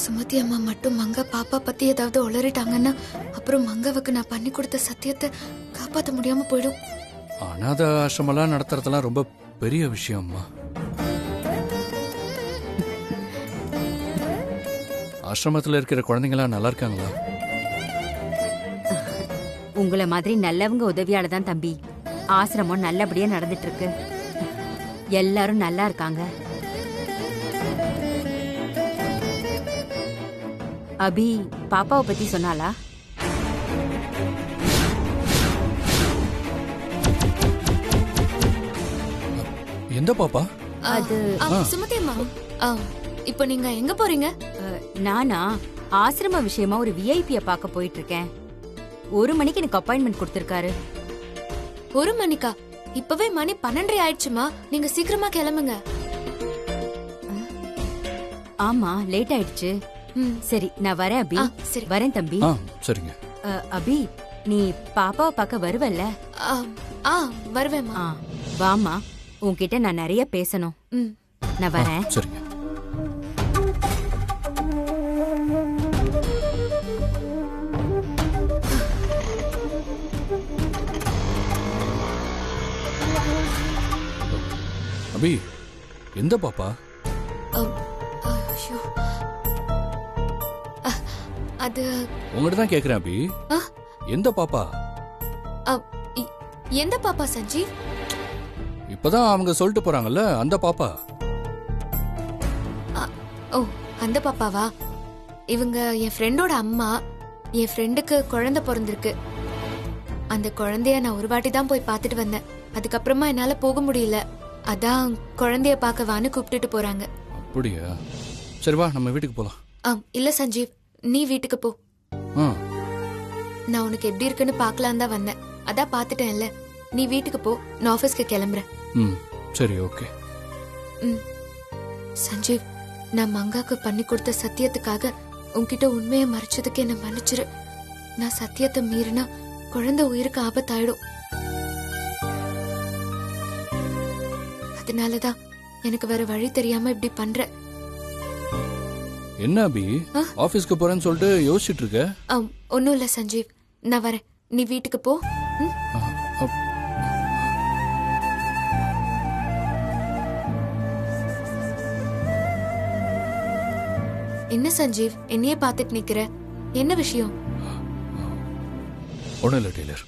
சுமதி அம்மா மட்டும் மங்க பாப்பா பத்தி ஏதாவது உளறிட்டாங்கன்னா அப்புறம் மங்கவுக்கு நான் பண்ணி கொடுத்த சத்தியத்தை காப்பாற்ற முடியாம போயிடும். அனாத ஆசிரமெல்லாம் நடத்துறதெல்லாம் ரொம்ப பெரிய விஷயம்மா. ஆசிரமத்தில் இருக்கிற குழந்தைங்களா நல்லா இருக்காங்களா? உங்களை மாதிரி நல்லவங்க உதவியால தான் தம்பி ஆசிரமம் நல்லபடியா நடந்துட்டு இருக்கு. எல்லாரும் நல்லா இருக்காங்க. அபி பாப்பாவை பத்தி சொன்னாளா? எந்த பாப்பா? அது சுமதி அம்மா, இப்போ நீங்க எங்க போறீங்க? நானா ஆசிரம விஷயமா ஒரு விஐபிய பார்க்க போயிட்டு இருக்கேன். 1 மணிக்கு எனக்கு அப்பாயின்மெண்ட் கொடுத்திருக்காரு. 1 மணிக்கா? இப்பவே மணி 12 ஆயிடுச்சுமா. நீங்க சீக்கிரமா கிளம்புங்க. ஆமா லேட் ஆயிடுச்சு. சரி நான் வரேன் அபி. சரி வரேன் தம்பி. சரிங்க. அபி நீ பாப்பாவை பார்க்க வருவல்ல? வருவேம்மா. வாமா, உன்கிட்ட நான் நிறைய பேசணும். நான் வரேன். சரிங்க. அபி எந்த பாப்பா? அது உங்ககிட்ட தான் கேக்குறேன் அபி. எந்த பாப்பா? எந்த பாப்பா சஞ்சீவ்? இப்பதான் அவங்க சொல்லிட்டு போறாங்கல்ல, அந்த பாப்பா. ஓ அந்த பாப்பாவா? இவங்க என் ஃப்ரெண்டோட அம்மா. என் ஃப்ரெண்டுக்கு குழந்தை பிறந்திருக்கு. அந்த குழந்தைய நான் ஒரு வாட்டி தான் போய் பார்த்துட்டு வந்தேன். அதுக்கப்புறமா என்னால போக முடியல. அதான் குழந்தைய பார்க்க வான்னு கூப்பிட்டுட்டு போறாங்க. அப்படியா? சரி வா நம்ம வீட்டுக்கு போலாம். இல்ல சஞ்சீவ், நீ வீட்டுக்கு போ. நான் உனக்கு எப்படி இருக்குன்னு பார்க்கலாம் தான் வந்தேன். அதான் பார்த்துட்டேன்ல. நீ வீட்டுக்கு போ, நான் ஆபீஸ்க்கு கிளம்புறேன். சரி ஓகே. சஞ்சீவ், நான் மங்காக்கு பண்ணி கொடுத்த சத்தியத்துக்காக உன்கிட்ட உண்மையை மறைச்சதுக்கு என்ன மன்னிச்சிரு. நான் சத்தியத்தை மீறினா குழந்தை உயிருக்கு ஆபத்தாயிடும். அதனாலதான் எனக்கு வேற வழி தெரியாம இப்படி பண்ற. என்ன அபி ஆபீஸ்க்கு போறேன்னு சொல்லிட்டு யோசிச்சுட்டு இருக்க? ஒன்னும் இல்ல சஞ்சீவ், நான் வரேன். நீ வீட்டுக்கு போ. என்ன சஞ்சீவ், என்னையே பார்த்துட்டு நிக்கிற? என்ன விஷயம்? ஒண்ணும் இல்ல டெய்லர்.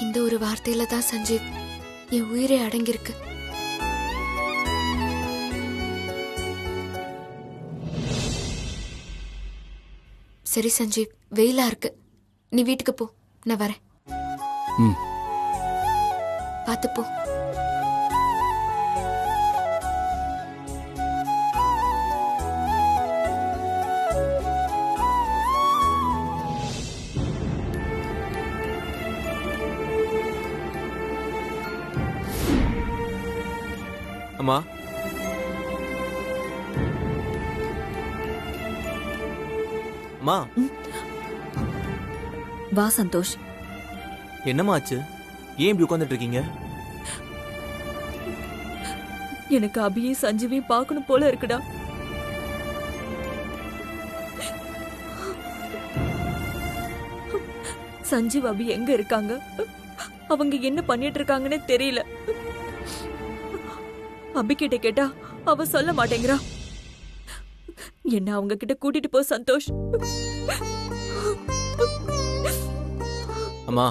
இந்த ஒரு வார்த்தையில தான் சஞ்சீவ் என் உயிரே அடங்கியிருக்கு. சரி சஞ்சீவ், வெயிலா இருக்கு. நீ வீட்டுக்கு போ, நான் வரேன். பார்த்து போ. அம்மா, அம்மா. வா சந்தோஷ். என்னம்மா ஆச்சு? ஏன் இப்படி உட்கார்ந்துட்டு இருக்கீங்க? எனக்கு அபியை சஞ்சீவையும் பார்க்கணும் போல இருக்குடா. சஞ்சீவ் அபி எங்க இருக்காங்க? அவங்க என்ன பண்ணிட்டு இருக்காங்கன்னு தெரியல. அபி கிட்ட கேட்டா அவ சொல்ல மாட்டேங்கிறா. என்ன அவங்க கிட்ட கூட்டிட்டு போ சந்தோஷ். அம்மா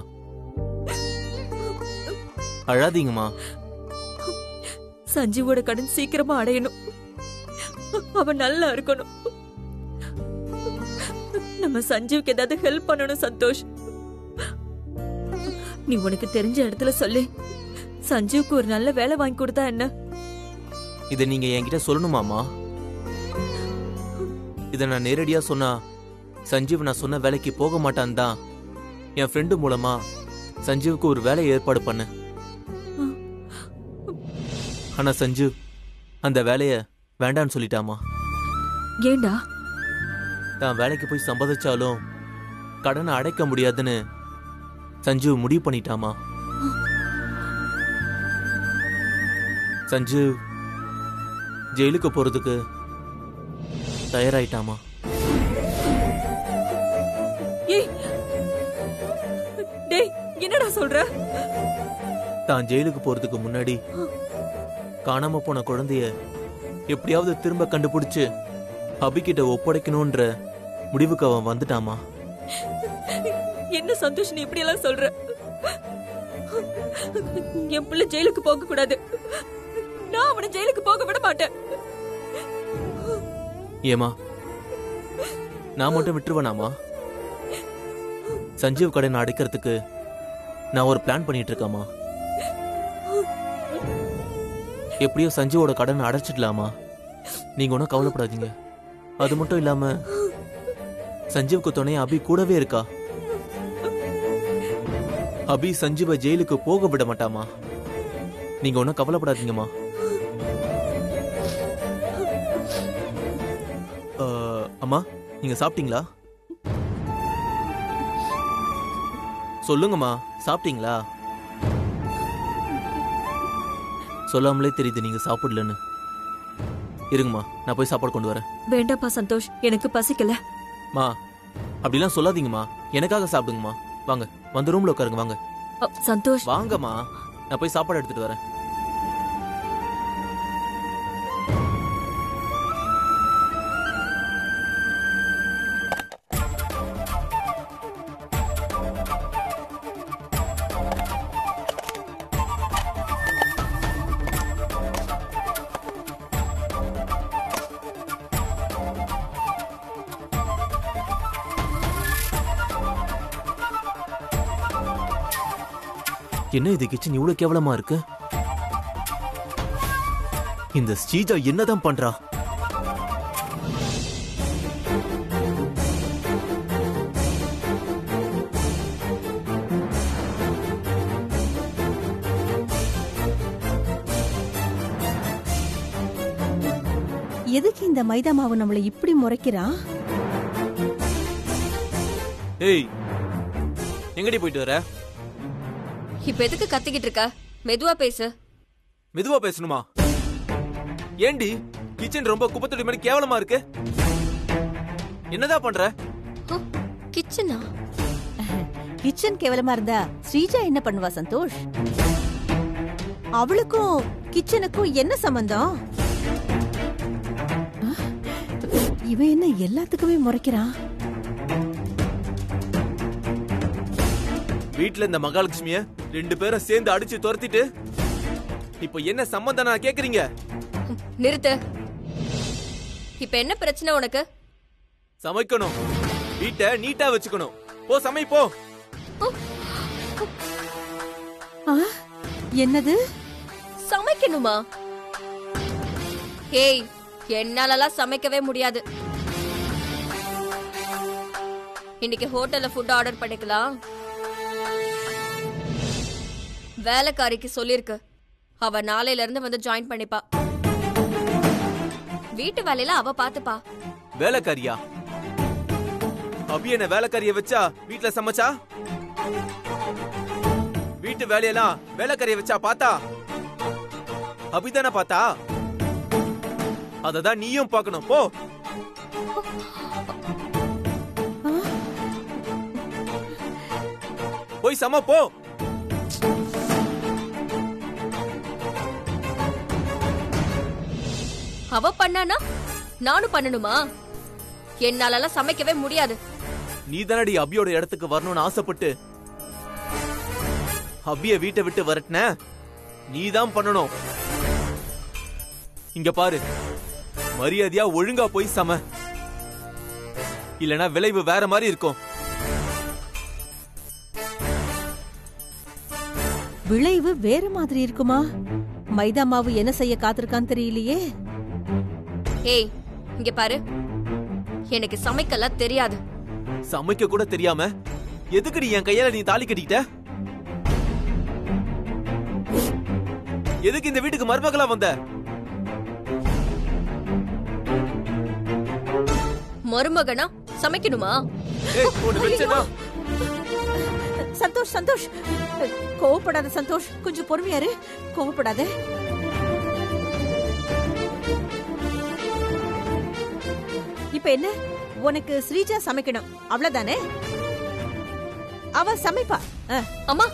அழாதீங்கம்மா. சஞ்சீவோட கடன் சீக்கிரமா அடையணும். அவன் நல்லா இருக்கணும். நம்ம சஞ்சீவுக்கு ஏதாவது ஹெல்ப் பண்ணணும் சந்தோஷ். நீ உனக்கு தெரிஞ்ச இடத்துல சொல்லி சஞ்சீவுக்கு ஒரு நல்ல வேலை வாங்கி கொடுத்தா என்ன? இதை நீங்க என்கிட்ட சொல்லணுமாமா? இதை நான் நேரடியா சொன்னா சஞ்சீவ் நான் சொன்ன வேலைக்கு போக மாட்டான் தான் என் ஃப்ரெண்டு மூலமா சஞ்சீவுக்கு ஒரு வேலையை ஏற்பாடு பண்ண. ஆனா சஞ்சீவ் அந்த வேலைய வேண்டான்னு சொல்லிட்டாமா. ஏண்டா? தான் வேலைக்கு போய் சம்பாதிச்சாலும் கடனை அடைக்க முடியாதுன்னு சஞ்சீவ் முடிவு பண்ணிட்டாமா. சஞ்சீவ் ஜெயிலுக்கு போறதுக்கு தயாராயிட்டாமா. ஏய் டேய், என்னடா சொல்ற? தான் ஜெயிலுக்கு போறதுக்கு முன்னாடி காணாம போன குழந்தைய எப்படியாவது திரும்ப கண்டுபிடிச்சு அபிகிட்ட ஒப்படைக்கணும்ன்ற முடிவுக்கு அவன் வந்துட்டாமா. என்ன சந்தோஷ் நீ இப்படி எல்லாம் சொல்ற? என் பிள்ளை ஜெயிலுக்கு போக கூடாது. நான் அவனை ஜெயிலுக்கு போக விட மாட்டேன். ஏமா நான் மட்டும் விட்டுருவேனாமா? சஞ்சீவ் கடனை அடைக்கிறதுக்கு நான் ஒரு பிளான் பண்ணிட்டு இருக்கேமா. எப்படியோ சஞ்சீவோட கடனை அடைச்சிடலாமா. நீங்க ஒன்றும் கவலைப்படாதீங்க. அது மட்டும் இல்லாம சஞ்சீவுக்கு துணையா அபி கூடவே இருக்கா. அபி சஞ்சீவை ஜெயிலுக்கு போக விட மாட்டாமா. நீங்க ஒன்றும் கவலைப்படாதீங்கம்மா. அம்மா நீங்க சாப்பிட்டீங்களா? சொல்லுங்கம்மா, சாப்பிட்டீங்களா? சொல்லாமலே தெரியுது நீங்க சாப்பிடலன்னு. இருங்கம்மா, நான் போய் சாப்பாடு கொண்டு வரேன். வேண்டாப்பா சந்தோஷ், எனக்கு பசிக்கல. மா அப்படிலாம் சொல்லாதீங்கம்மா. எனக்காக சாப்பிடுங்கம்மா. வாங்க, வந்து ரூம்ல உட்காருங்க. வாங்க சந்தோஷ். வாங்கம்மா, நான் போய் சாப்பாடு எடுத்துட்டு வரேன். என்ன இது கிச்சன் இவ்வளவு கேவலமா இருக்கு? இந்த ஸ்ரீஜா என்னதான் பண்றா? எதுக்கு இந்த மைதா மாவு நம்மள இப்படி முறைக்கிறான்? ஏய், எங்கடி போயிட்டு வர? இப்ப எதுக்கு கத்திக்கிட்டு இருக்க? மெதுவா பேசு. மெதுவா பேசணுமா? ஏண்டி கிச்சன் ரொம்ப குப்பத்தொடி மாதிரி கேவலமா இருக்கு? என்னதான் பண்ற? கிச்சனா? கிச்சன் கேவலமா இருந்தா ஸ்ரீஜா என்ன பண்ணுவா சந்தோஷ்? அவளுக்கும் கிச்சனுக்கும் என்ன சம்பந்தம்? இவன் என்ன எல்லாத்துக்குமே முறைக்கிறான்? வீட்ல இந்த மகாலட்சுமிய 2 பேரும் சேர்ந்து அடிச்சு துரத்திட்டு இப்ப என்ன சம்பந்தம் நான் கேக்குறீங்க? நிறுத்து. இப்ப என்ன பிரச்சனை உனக்கு? சமைக்கணும், வீட்டை நீட்டா வச்சுக்கணும். போ சமை போ. என்னது? சமைக்கணுமா? ஏய், என்னாலலாம் சமைக்கவே முடியாது. இன்னைக்கு ஹோட்டல்ல ஃபுட் ஆர்டர் பண்ணிக்கலாம். வேலைக்காரிக்கு சொல்லிருக்கு, அவ நாளையில இருந்து வந்து ஜாயின் பண்ணிப்பா. வீட்டு வேலையில அவ பாத்துப்பா. வேலைக்காரியா? அபி என்ன வேலைக்காரிய வச்சா வீட்டுல சமைச்சா? வீட்டு வேலையெல்லாம் வேலைக்காரிய வச்சா பார்த்தா? அபிதானே பார்த்தா? அததான் நீயும் பார்க்கணும். போ. போய் சம போ. அவ பண்ணானா நானும் பண்ணணுமா? என்னால சமைக்கவே முடியாது. நீ தானடி அபியோட இடத்துக்கு வரணும்னு ஆசைப்பட்டு அபிய வீட்டை விட்டு வரட்டின. நீ தான் பண்ணணும். இங்க பாரு, மரியாதையா ஒழுங்கா போய் சம, இல்லனா விளைவு வேற மாதிரி இருக்கும். விளைவு வேற மாதிரி இருக்குமா? மைதா மாவு என்ன செய்ய காத்திருக்கான்னு தெரியலையே. ஏய் இங்க பாரு, எனக்கு சமைக்கலாம் தெரியாது. சமைக்க கூட தெரியாம எதுக்குடி என் கையால நீ தாலி கட்டிக்கிட்ட? எதுக்கு இந்த வீட்டுக்கு மருமகளா வந்த? மருமகனா சமைக்கணுமா? ஏய், உன்னை வெச்சேனா? சந்தோஷ் சந்தோஷ், கோவப்படாத சந்தோஷ், கொஞ்சம் பொறுமையாரு, கோவப்படாத. இப்ப என்ன, உனக்கு ஸ்ரீஜா சமைக்கணும் அவ்வளவுதானே? அவ சமைப்பா. அம்மா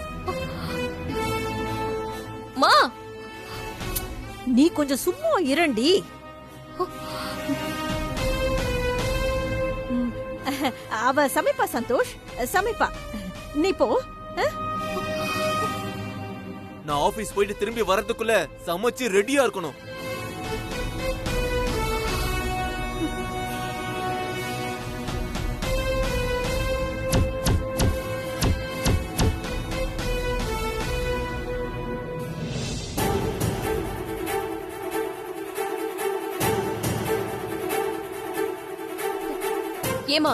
மா, நீ கொஞ்சம் சும்மா இரண்டி. அவ சமைப்பா சந்தோஷ், சமைப்பா. நீ போ. நான் ஆபீஸ் போயிட்டு திரும்பி வரதுக்குள்ள சமைச்சு ரெடியா இருக்கணும். ஏமா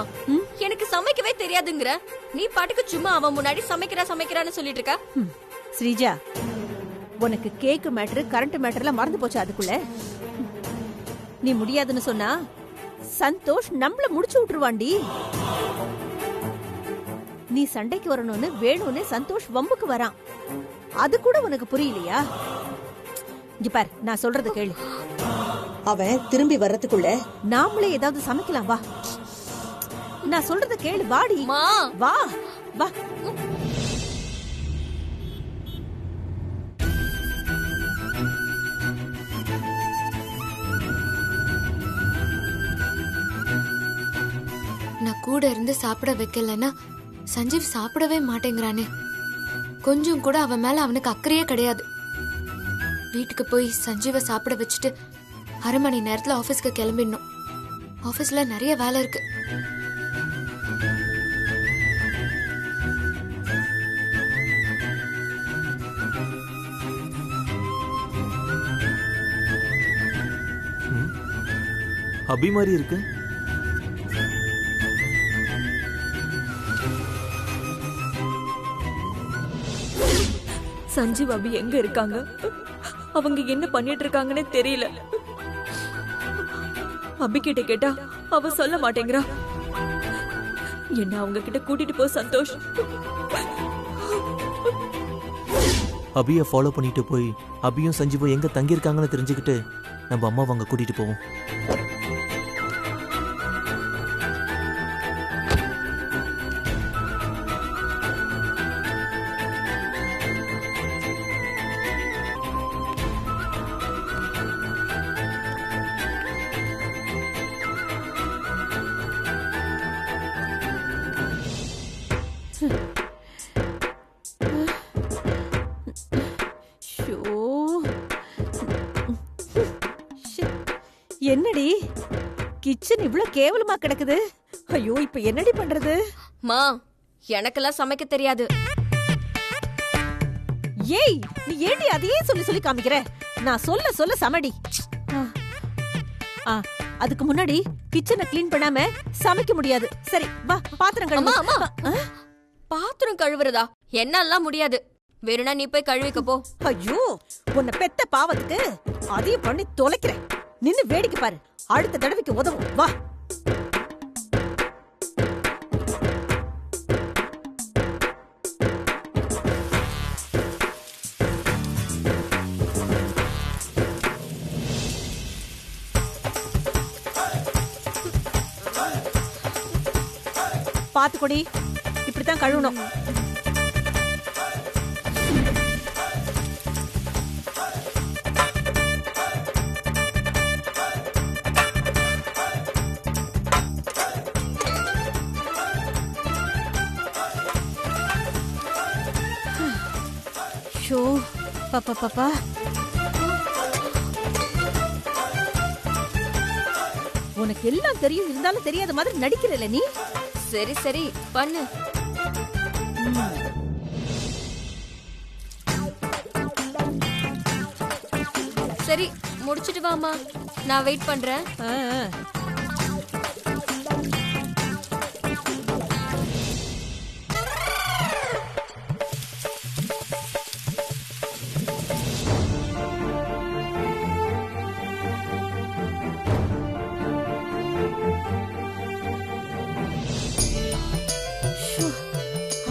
எனக்கு சமைக்கவே தெரியாதுங்கற, நீ பாட்டுக்கு சும்மா அவன் முன்னாடி சமைக்கிறான்னு சொல்லிட்டு இருக்க. ஸ்ரீஜா, உனக்கு கேக் மேட்டர் கரண்ட் மேட்டர்ல மறந்து போச்சு அதுக்குள்ள. நீ முடியாதுன்னு சொன்னா சந்தோஷ் நம்மள முடிச்சு விட்டுருவாண்டி. நீ சண்டைக்கு வரணும்னு வேணும்னு சந்தோஷ் வம்புக்கு வரான். அது கூட உனக்கு புரியலையா? இங்க பார், நான் சொல்றத கேளு. அவன் திரும்பி வர்றதுக்குள்ள நாமளே ஏதாவது சமைக்கலாம். வா, நான் சொல்றத கேளு. வாடி, மா வா வா. நான் கூட இருந்து சாப்பிட வைக்கலன்னா சஞ்சீவ் சாப்பிடவே மாட்டேங்கிறானே. கொஞ்சம் கூட அவன் மேல அவனுக்கு அக்கறையே கிடையாது. வீட்டுக்கு போய் சஞ்சீவை சாப்பிட வச்சுட்டு 1/2 மணி நேரத்துல ஆபீஸ்க்கு கிளம்பிடணும். ஆபீஸ்ல நிறைய வேலை இருக்கு. அபி மாதிரி இருக்கு. சஞ்சீவ் அபி எங்க இருக்காங்க? அவங்க என்ன பண்ணிட்டு இருக்காங்கன்னே தெரியல. அபி கிட்ட கேட்டா அவ சொல்ல மாட்டேங்கிறா. என்ன அவங்க கிட்ட கூட்டிட்டு போ சந்தோஷ். அபியை ஃபாலோ பண்ணிட்டு போய் அபியும் சஞ்சீவும் எங்க தங்கி இருக்காங்கன்னு தெரிஞ்சுக்கிட்டு நம்ம அம்மாவை அங்க கூட்டிட்டு போவோம். என்னடி கிச்சன் இவ்ளோ கேவலமா கிடக்குது? ஐயோ, இப்ப என்னடி பண்றது? மா, எனக்கெல்லாம் சமைக்க தெரியாது. ஏய், நீ ஏண்டி அதையே சொல்லி சொல்லி காமிக்கிற? நான் சொல்ல சொல்ல சமடி. அதுக்கு முன்னாடி கிச்சனை கிளீன் பண்ணாம சமைக்க முடியாது. சரி வா, பாத்திரம் கழுவு. அம்மா பாத்திரம் கழுவுறதா? என்னாலாம் முடியாது. வேணும்னா நீ போய் கழுவிக்க போ. ஐயோ, உன்னை பெத்த பாவத்துக்கு அதையும் பண்ணி தொலைக்கிறேன். நின்னு வேடிக்கை பாரு, அடுத்த தடவைக்கு உதவும். வா. பாத்துக்கொடி, இப்படித்தான் கழுவணும். ஷோ, பாப்பா பாப்பா. உனக்கு எல்லாம் தெரியும், இருந்தாலும் தெரியாத மாதிரி நடிக்கிறல நீ. சரி சரி பண்ணு. சரி முடிச்சிட்டு வாமா, நான் வெயிட் பண்றேன். ஆ, ஆ.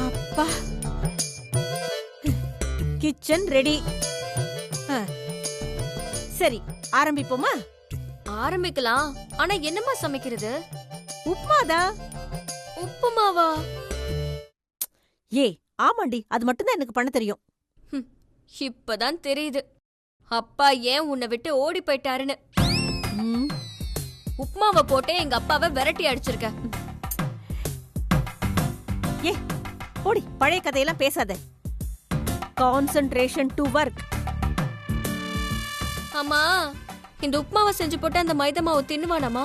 அப்பா, கிச்சன் ரெடி. சரி ஆரம்பிப்போமா? ஆரம்பிக்கலாம். ஆனா என்னம்மா சமைக்கிறது? உப்மாதா. உப்புமாவா? ஏய் ஆமாண்டி, அது மட்டும்தான் எனக்கு பண்ண தெரியும். இப்பதான் தெரியுது அப்பா ஏன் உன்னை விட்டு ஓடி போயிட்டாருன்னு. ம், உப்புமாவை போட்டே எங்க அப்பாவை விரட்டி அடிச்சிருக்க. ஏ ஓடி, பழைய கதையெல்லாம் பேசாத. Concentration to work. அம்மா, இந்த உப்புமாவை செஞ்சு போட்டு அந்த மைதா மாவு தின்னுவானாமா?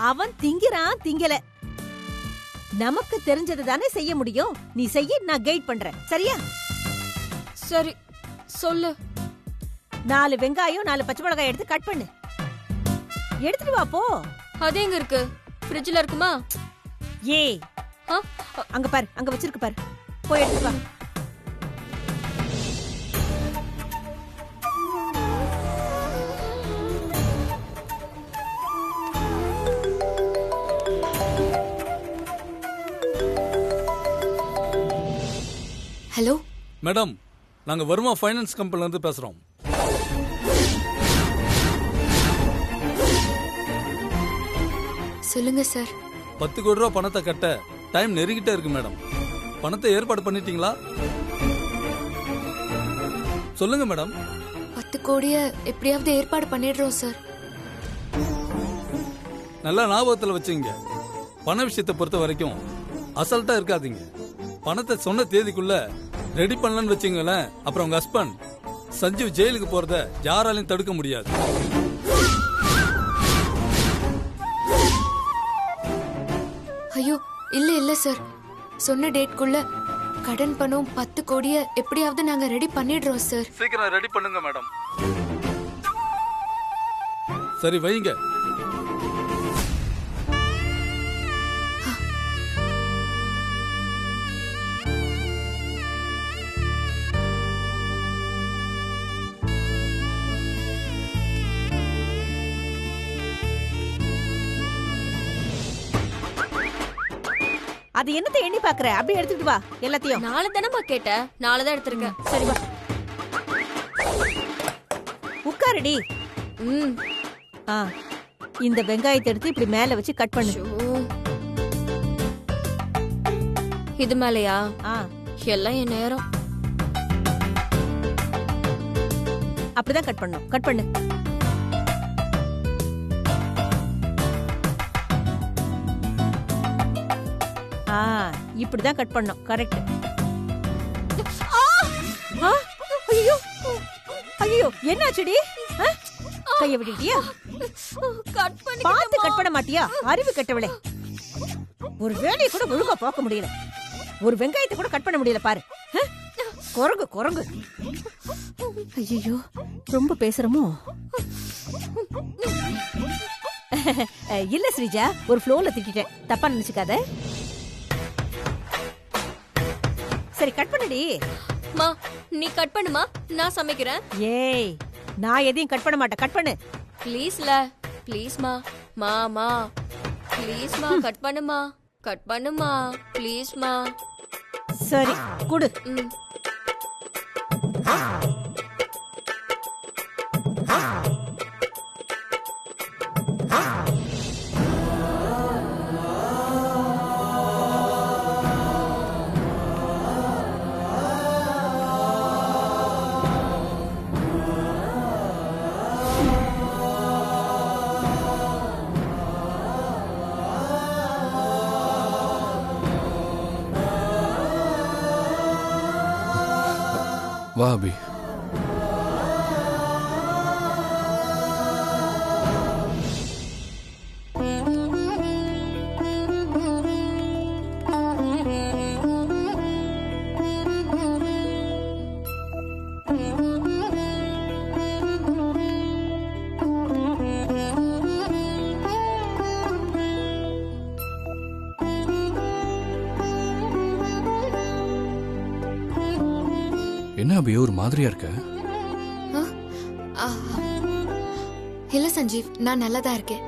அவன் திங்கிறான், திங்கல. நமக்கு தெரிஞ்சது தானே செய்ய முடியும். நீ செய்ய, நான் கைட் பண்றேன். சரியா? சரி சொல்லு. 4 வெங்காயம் 4 பச்சை மிளகாய் எடுத்து கட் பண்ணு. எடுத்துட்டு வா போ. அது எங்க இருக்கு? ஃப்ரிட்ஜ்ல இருக்குமா? ஏய் ஆ? அங்க பாரு, அங்க வச்சிருக்கு பாரு, போய் எடுத்துட்டு வா. ஹலோ மேடம், நாங்க வருமா ஃபைனான்ஸ் கம்பெனில இருந்து பேசுறோம். சொல்லுங்க சார். 10 கோடி ரூபா பணத்தை கட்ட டைம் நெருங்கிட்டே இருக்கு மேடம். பணத்தை ஏற்பாடு பண்ணிட்டீங்களா? சொல்லுங்க மேடம். 10 கோடிய எப்படியாவது ஏற்பாடு பண்ணிடுறோம் சார். நல்லா ஞாபகத்துல வச்சுங்க. பண விஷயத்தை பொறுத்த வரைக்கும் அசல்ட்டா இருக்காதீங்க. பணத்தை சொன்ன தேதிக்குள்ள ரெடி பண்ணலன்னு வச்சுங்களேன், அப்புறம் உங்க ஹஸ்பண்ட் சஞ்சீவ் ஜெயிலுக்கு போறத யாராலையும் தடுக்க முடியாது. ஐயோ இல்ல இல்ல சார், சொன்ன டேட்குள்ள கடன் பணம் 10 கோடிய எப்படியாவது நாங்க ரெடி பண்ணிடுறோம் சார். சீக்கிரம் ரெடி பண்ணுங்க மேடம். சரி வைங்க. அது என்னத்தை எண்ணி பாக்குற? அப்படியே எடுத்துட்டு வா எல்லாத்தையும். 4 தானம்மா கேட்ட? 4 தான் எடுத்திருக்கேன். சரி வா, உட்காருடி. ம். ஆ, இந்த வெங்காயத்தை எடுத்து இப்படி மேல வச்சு கட் பண்ணு. ஐயோ. இது மேலையா? ஆ, எல்லாம் என் நேரம். அப்படிதான் கட் பண்ணும். கட் பண்ணு. ஆ, இப்படிதான் கட் பண்ணும். கரெக்ட். ஐயோ ஐயோ, என்னாச்சுடி? கைய விட்டுட்டியா? கட் பண்ணி பார்த்து கட் பண்ண மாட்டியா? அறிவு கெட்டவளே. ஒரு வேலையை கூட ஒழுங்கா பார்க்க முடியல. ஒரு வெங்காயத்தை கூட கட் பண்ண முடியல பாரு. குரங்கு குரங்கு. ஐயோ, ரொம்ப பேசுறமோ? இல்ல ஸ்ரீஜா, ஒரு ஃப்ளோல திட்டிட்டேன், தப்பா நினைச்சுக்காத. சரி கட் பண்ணுடி. மா, நீ கட் பண்ணுமா, நான் சமைக்கிறேன். ஏய், நான் எதையும் கட் பண்ண மாட்டேன். கட் பண்ணு ப்ளீஸ்ல, ப்ளீஸ்மா. மாமா ப்ளீஸ்மா, கட் பண்ணுமா, கட் பண்ணுமா, ப்ளீஸ்மா. சரி குடு. ம். வா அபி. என்ன அபி ஒரு மாதிரியா இருக்க? இல்ல சஞ்சீவ், நான் நல்லாதான் இருக்கேன்.